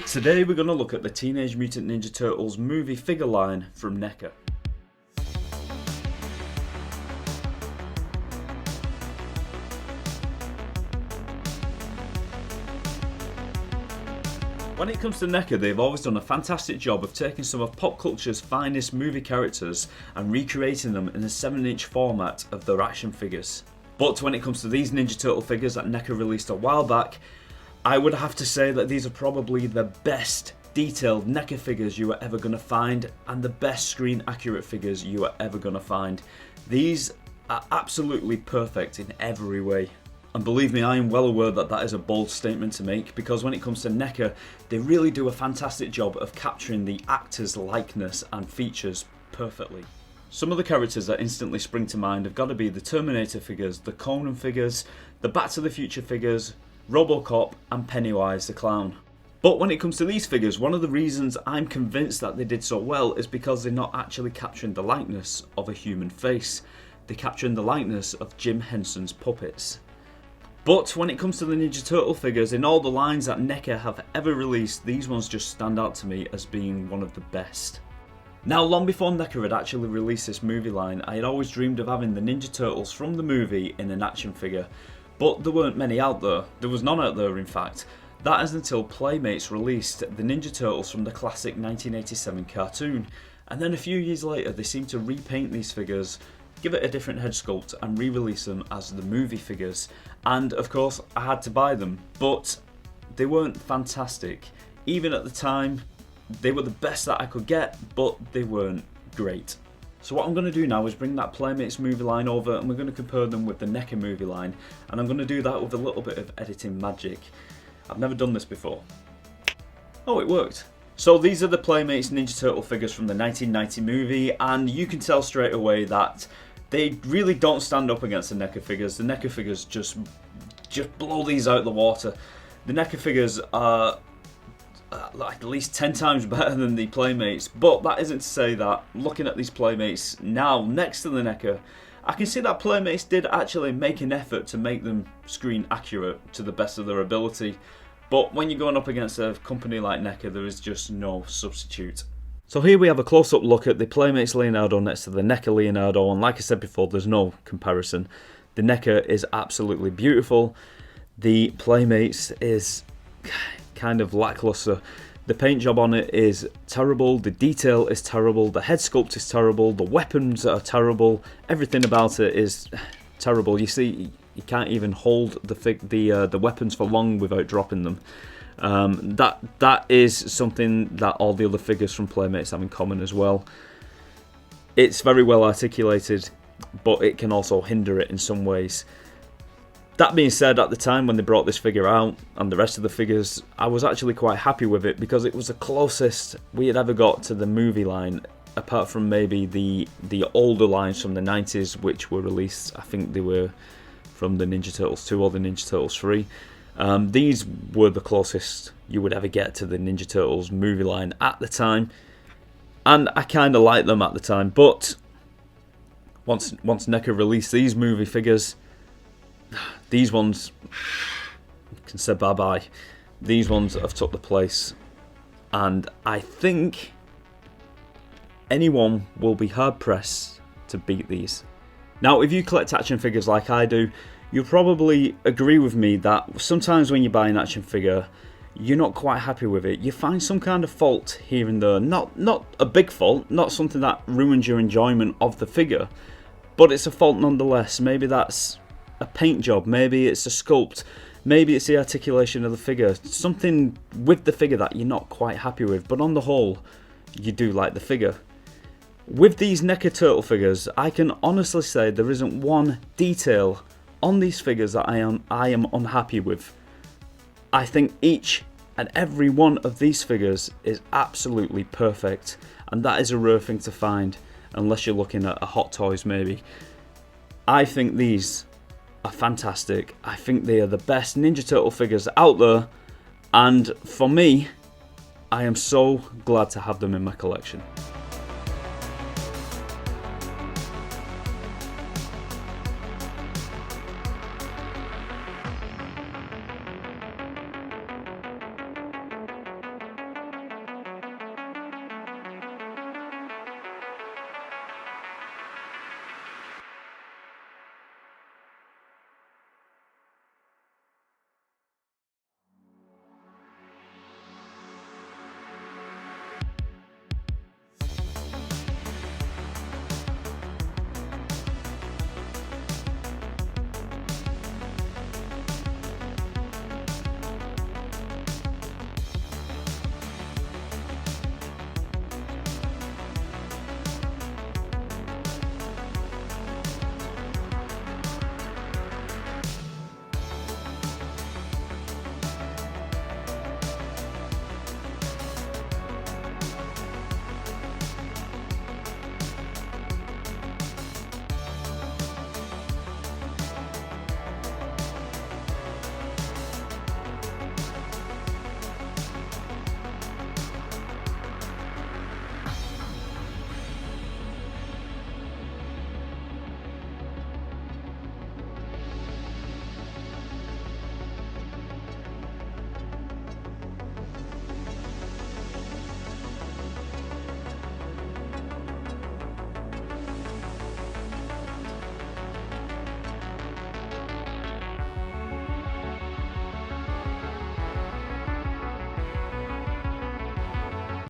Today we're going to look at the Teenage Mutant Ninja Turtles movie figure line from NECA. When it comes to NECA, they've always done a fantastic job of taking some of pop culture's finest movie characters and recreating them in a 7-inch format of their action figures. But when it comes to these Ninja Turtle figures that NECA released a while back, I would have to say that these are probably the best detailed NECA figures you are ever going to find, and the best screen accurate figures you are ever going to find. These are absolutely perfect in every way. And believe me, I am well aware that that is a bold statement to make, because when it comes to NECA, they really do a fantastic job of capturing the actor's likeness and features perfectly. Some of the characters that instantly spring to mind have got to be the Terminator figures, the Conan figures, the Back to the Future figures, Robocop and Pennywise the Clown. But when it comes to these figures, one of the reasons I'm convinced that they did so well is because they're not actually capturing the likeness of a human face. They're capturing the likeness of Jim Henson's puppets. But when it comes to the Ninja Turtle figures, in all the lines that NECA have ever released, these ones just stand out to me as being one of the best. Now, long before NECA had actually released this movie line, I had always dreamed of having the Ninja Turtles from the movie in an action figure. But there weren't many out there. There was none out there, in fact. That is until Playmates released the Ninja Turtles from the classic 1987 cartoon. And then a few years later, they seemed to repaint these figures, give it a different head sculpt and re-release them as the movie figures. And of course, I had to buy them, but they weren't fantastic. Even at the time, they were the best that I could get, but they weren't great. So what I'm going to do now is bring that Playmates movie line over, and we're going to compare them with the NECA movie line, and I'm going to do that with a little bit of editing magic. I've never done this before. Oh, it worked. So these are the Playmates Ninja Turtle figures from the 1990 movie, and you can tell straight away that they really don't stand up against the NECA figures. The NECA figures just blow these out of the water. The NECA figures are like at least 10 times better than the Playmates, but that isn't to say that looking at these Playmates now next to the NECA, I can see that Playmates did actually make an effort to make them screen accurate to the best of their ability. But when you're going up against a company like NECA, there is just no substitute. So here we have a close-up look at the Playmates Leonardo next to the NECA Leonardo, and like I said before, there's no comparison. The NECA is absolutely beautiful. The Playmates is kind of lackluster. The paint job on it is terrible, the detail is terrible, the head sculpt is terrible, the weapons are terrible, everything about it is terrible. You see, you can't even hold the weapons for long without dropping them. That is something that all the other figures from Playmates have in common as well. It's very well articulated, but it can also hinder it in some ways. That being said, at the time when they brought this figure out and the rest of the figures, I was actually quite happy with it because it was the closest we had ever got to the movie line, apart from maybe the older lines from the 90s, which were released, I think they were from the Ninja Turtles 2 or the Ninja Turtles 3. These were the closest you would ever get to the Ninja Turtles movie line at the time, and I kind of liked them at the time. But once NECA released these movie figures, these ones can say bye-bye. These ones have took the place, and I think anyone will be hard-pressed to beat these. Now, if you collect action figures like I do, you'll probably agree with me that sometimes when you buy an action figure, you're not quite happy with it. You find some kind of fault here and there. Not a big fault, not something that ruins your enjoyment of the figure, but it's a fault nonetheless. Maybe that's a paint job, maybe it's a sculpt, maybe it's the articulation of the figure, something with the figure that you're not quite happy with, but on the whole, you do like the figure. With these NECA Turtle figures, I can honestly say there isn't one detail on these figures that I am unhappy with. I think each and every one of these figures is absolutely perfect, and that is a rare thing to find, unless you're looking at a Hot Toys maybe. I think these are fantastic. I think they are the best Ninja Turtle figures out there, and for me, I am so glad to have them in my collection.